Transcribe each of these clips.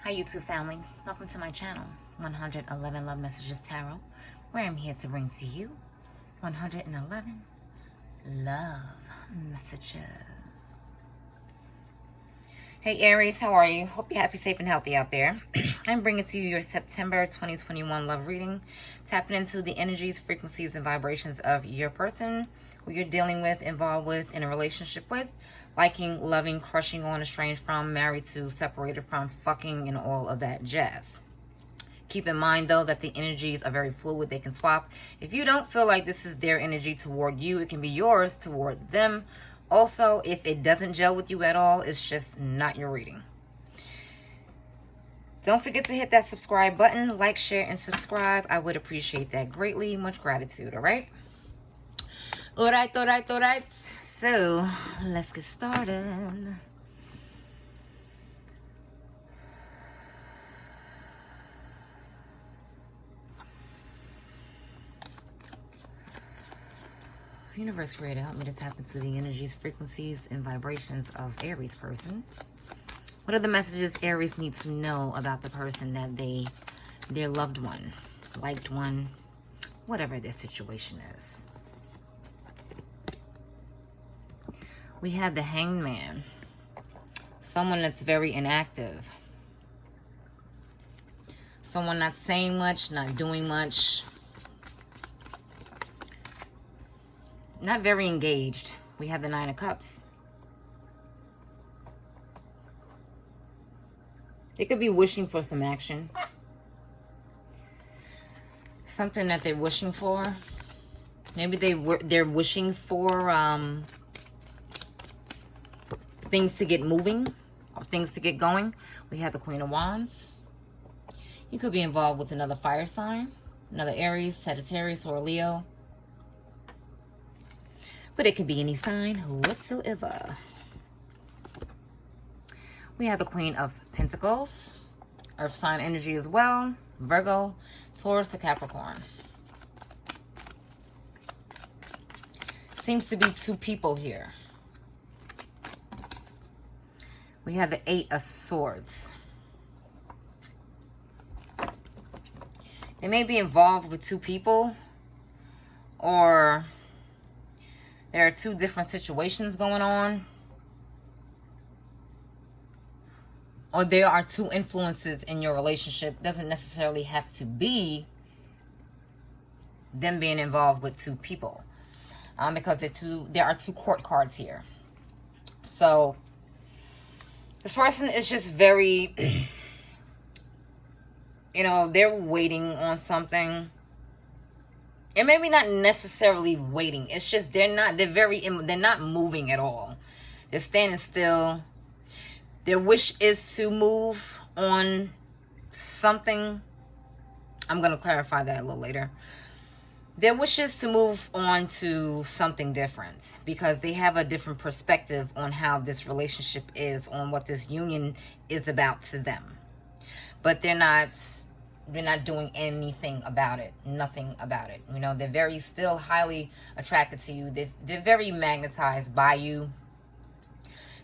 Hi YouTube family, welcome to my channel 111 Love Messages Tarot, where I'm here to bring to you 111 love messages. Hey Aries, how are you? Hope you're happy, safe, and healthy out there. I'm bringing to you your September 2021 love reading, tapping into the energies, frequencies, and vibrations of your person, who you're dealing with, involved with, in a relationship with, liking, loving, crushing on, estranged from, married to, separated from, fucking, and all of that jazz. Keep in mind, though, that the energies are very fluid. They can swap. If you don't feel like this is their energy toward you, it can be yours toward them. Also, if it doesn't gel with you at all, it's just not your reading. Don't forget to hit that subscribe button, like, share, and subscribe. I would appreciate that greatly. Much gratitude, all right? All right. So, let's get started. Universe Creator, help me to tap into the energies, frequencies, and vibrations of Aries person. What are the messages Aries need to know about the person that their loved one, liked one, whatever their situation is? We have the Hanged Man. Someone that's very inactive. Someone not saying much, not doing much. Not very engaged. We have the Nine of Cups. They could be wishing for some action. Something that they're wishing for. Maybe they're wishing for things to get moving or things to get going. We have the Queen of Wands. You could be involved with another fire sign, another Aries, Sagittarius, or Leo. But it could be any sign whatsoever. We have the Queen of Pentacles, Earth sign energy as well, Virgo, Taurus, or Capricorn. Seems to be two people here. We have the Eight of Swords. They may be involved with two people, or there are two different situations going on, or there are two influences in your relationship. Doesn't necessarily have to be them being involved with two people, because there are two court cards here. So this person is just very, they're waiting on something. And maybe not necessarily waiting. It's just they're not moving at all. They're standing still. Their wish is to move on something. I'm going to clarify that a little later. Their wish is to move on to something different, because they have a different perspective on how this relationship is, on what this union is about to them. But they're not doing anything about it. Nothing about it. They're still highly attracted to you. They're very magnetized by you.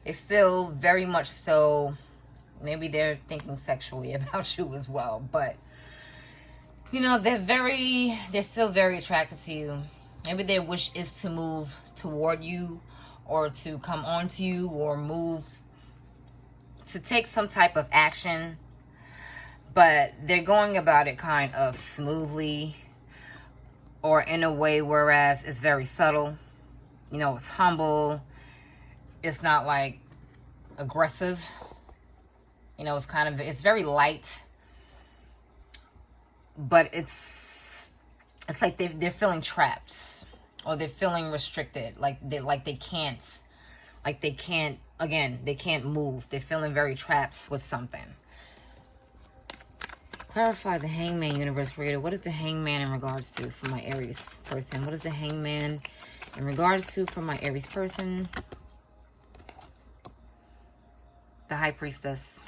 They're still very much so. Maybe they're thinking sexually about you as well. But, they're still very attracted to you. Maybe their wish is to move toward you, or to come on to you, or move to take some type of action. But they're going about it kind of smoothly, or in a way whereas it's very subtle. It's humble. It's not like aggressive. It's very light. But it's like they're feeling trapped, or they're feeling restricted. They can't move. They're feeling very trapped with something. Clarify the Hangman, Universe Creator. What is the Hangman in regards to for my Aries person? What is the Hangman in regards to for my Aries person? The High Priestess.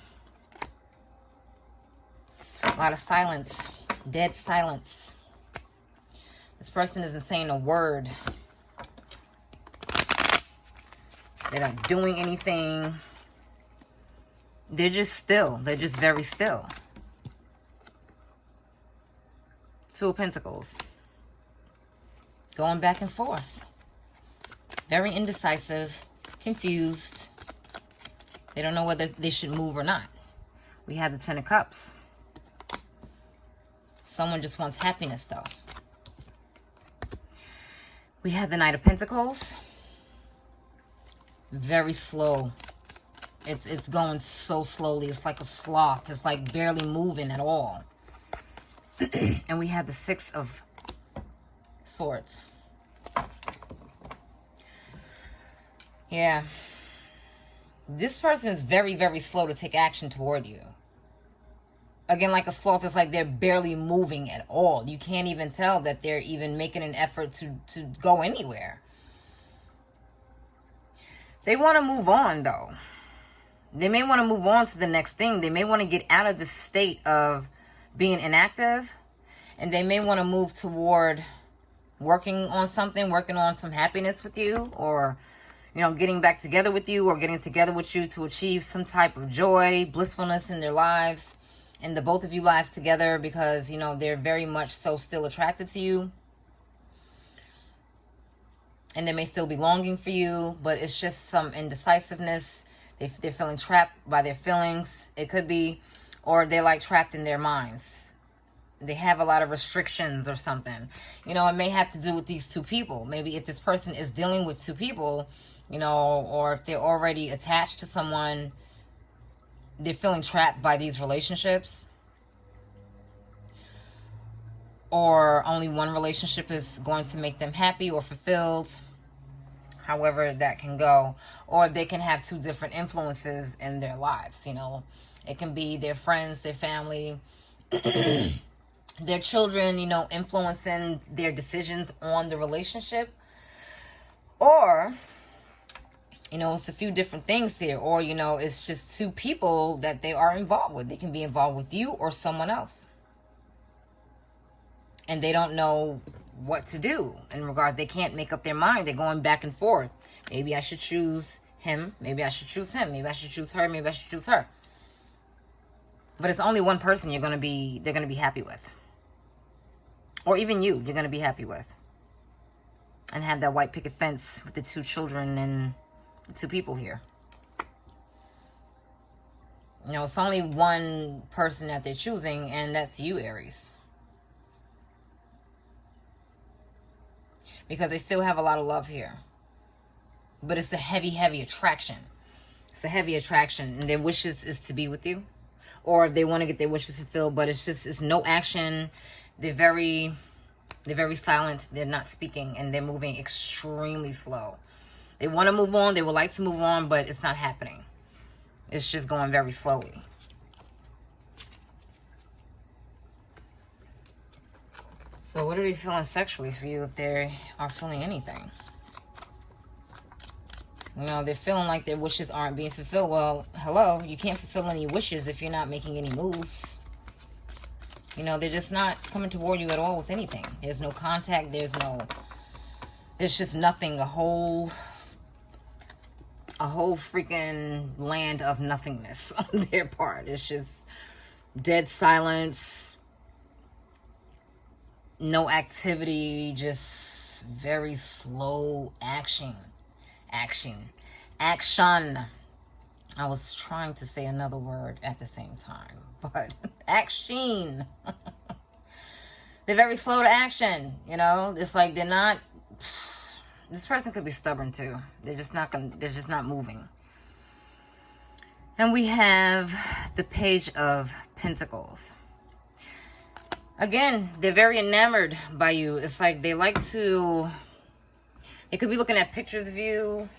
A lot of silence. Dead silence. This person isn't saying a word. They're not doing anything. They're just still. They're just very still. Two of Pentacles. Going back and forth. Very indecisive. Confused. They don't know whether they should move or not. We have the Ten of Cups. Someone just wants happiness, though. We have the Knight of Pentacles. Very slow. It's going so slowly. It's like a sloth. It's like barely moving at all. And we have the Six of Swords. Yeah. This person is very, very slow to take action toward you. Again, like a sloth, it's like they're barely moving at all. You can't even tell that they're even making an effort to go anywhere. They want to move on, though. They may want to move on to the next thing. They may want to get out of this state of being inactive. And they may want to move toward working on something, working on some happiness with you, or, you know, getting back together with you, or getting together with you to achieve some type of joy, blissfulness in their lives, and the both of you lives together, because, you know, they're very much so still attracted to you. And they may still be longing for you, but it's just some indecisiveness. They're feeling trapped by their feelings. It could be, or they're like trapped in their minds. They have a lot of restrictions or something. You know, it may have to do with these two people. Maybe if this person is dealing with two people, you know, or if they're already attached to someone, they're feeling trapped by these relationships. Or only one relationship is going to make them happy or fulfilled. However that can go. Or they can have two different influences in their lives, you know. It can be their friends, their family, their children, you know, influencing their decisions on the relationship. Or, you know, it's a few different things here. Or, you know, it's just two people that they are involved with. They can be involved with you or someone else. And they don't know what to do in regard. They can't make up their mind. They're going back and forth. Maybe I should choose him. Maybe I should choose him. Maybe I should choose her. Maybe I should choose her. But it's only one person they're going to be happy with. Or even you're going to be happy with. And have that white picket fence with the two children and the two people here. You know, it's only one person that they're choosing, and that's you, Aries. Because they still have a lot of love here. But it's a heavy, heavy attraction. It's a heavy attraction. And their wishes is to be with you. Or they want to get their wishes fulfilled. But it's no action. They're very silent. They're not speaking. And they're moving extremely slow. They want to move on. They would like to move on. But it's not happening. It's just going very slowly. So what are they feeling sexually for you if they are feeling anything? You know, they're feeling like their wishes aren't being fulfilled. Well, hello, you can't fulfill any wishes if you're not making any moves. You know, they're just not coming toward you at all with anything. There's no contact. There's just nothing. A whole freaking land of nothingness on their part. It's just dead silence. No activity, just very slow action. Action. I was trying to say another word at the same time, but action. They're very slow to action, you know? It's like they're not, this person could be stubborn too. They're just not moving. And we have the Page of Pentacles. Again, they're very enamored by you. It's like they like to... They could be looking at pictures of you.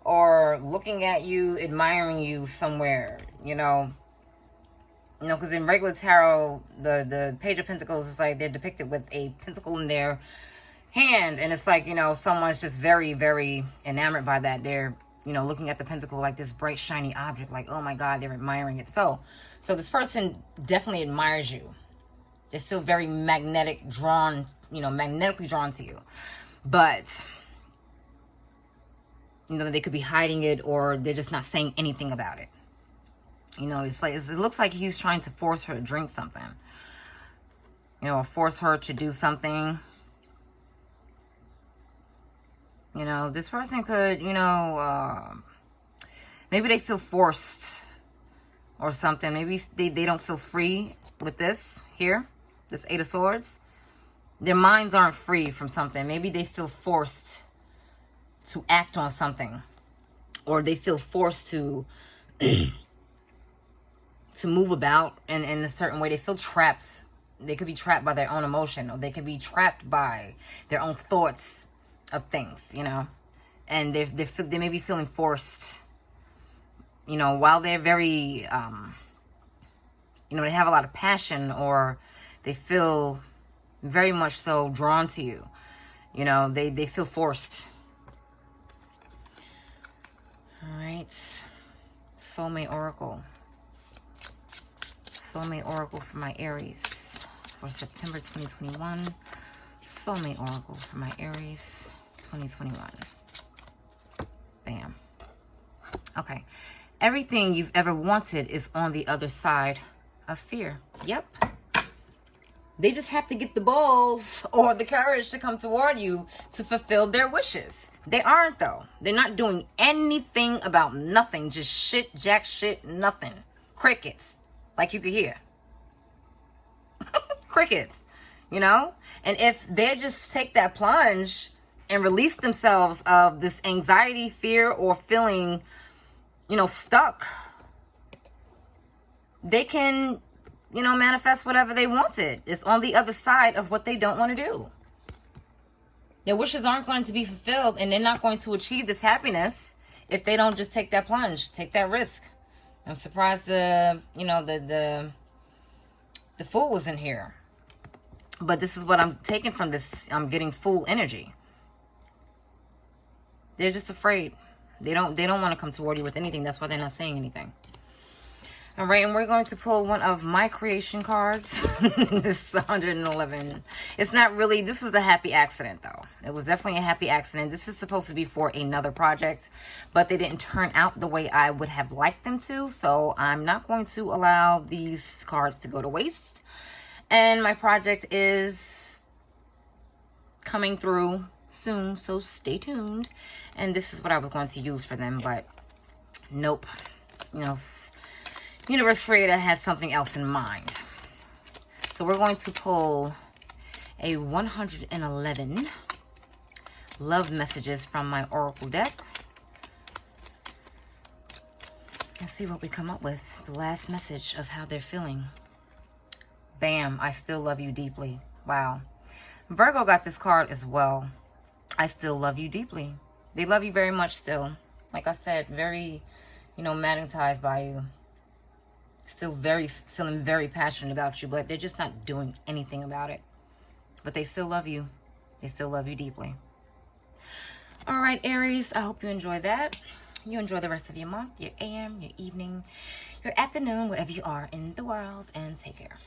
Or looking at you, admiring you somewhere. You know, because in regular tarot, the Page of Pentacles is like they're depicted with a pentacle in their hand. And it's like, you know, someone's just very, very enamored by that. They're, you know, looking at the pentacle like this bright, shiny object. Like, oh my God, they're admiring it. So this person definitely admires you. They're still very magnetically drawn to you. But, you know, they could be hiding it, or they're just not saying anything about it. You know, it's like, it looks like he's trying to force her to drink something. You know, or force her to do something. You know, this person could, you know, maybe they feel forced or something. Maybe they don't feel free with this here, this Eight of Swords. Their minds aren't free from something. Maybe they feel forced to act on something. Or they feel forced to to move about in a certain way. They feel trapped. They could be trapped by their own emotion, or they could be trapped by their own thoughts of things, you know. And they may be feeling forced, you know, while they're very, you know, they have a lot of passion, or they feel very much so drawn to you. You know, they feel forced. All right. Soulmate Oracle. Soulmate Oracle for my Aries for September 2021. Soulmate Oracle for my Aries 2021. Bam. Okay. Everything you've ever wanted is on the other side of fear. Yep. They just have to get the balls or the courage to come toward you to fulfill their wishes. They aren't, though. They're not doing anything about nothing. Just shit, jack shit, nothing. Crickets. Like you could hear. Crickets. You know? And if they just take that plunge and release themselves of this anxiety, fear, or feeling, you know, stuck, they can, you know, manifest whatever they wanted. It's on the other side of what they don't want to do. Their wishes aren't going to be fulfilled, and they're not going to achieve this happiness if they don't just take that plunge, take that risk. I'm surprised you know, the Fool is in here. But this is what I'm taking from this. I'm getting Fool energy. They're just afraid. They don't want to come toward you with anything. That's why they're not saying anything. All right, and we're going to pull one of my creation cards. This 111. It's not really, this was a happy accident, though. It was definitely a happy accident. This is supposed to be for another project, but they didn't turn out the way I would have liked them to, so I'm not going to allow these cards to go to waste. And my project is coming through soon, so stay tuned. And this is what I was going to use for them, but nope. You know, Universe Creator had something else in mind. So we're going to pull a 111 love messages from my Oracle deck. And see what we come up with. The last message of how they're feeling. Bam, I still love you deeply. Wow. Virgo got this card as well. I still love you deeply. They love you very much still. Like I said, very, you know, magnetized by you. Still feeling very passionate about you, but they're just not doing anything about it. But they still love you. They still love you deeply. All right, Aries, I hope you enjoy that. You enjoy the rest of your month, your AM, your evening, your afternoon, wherever you are in the world, and take care.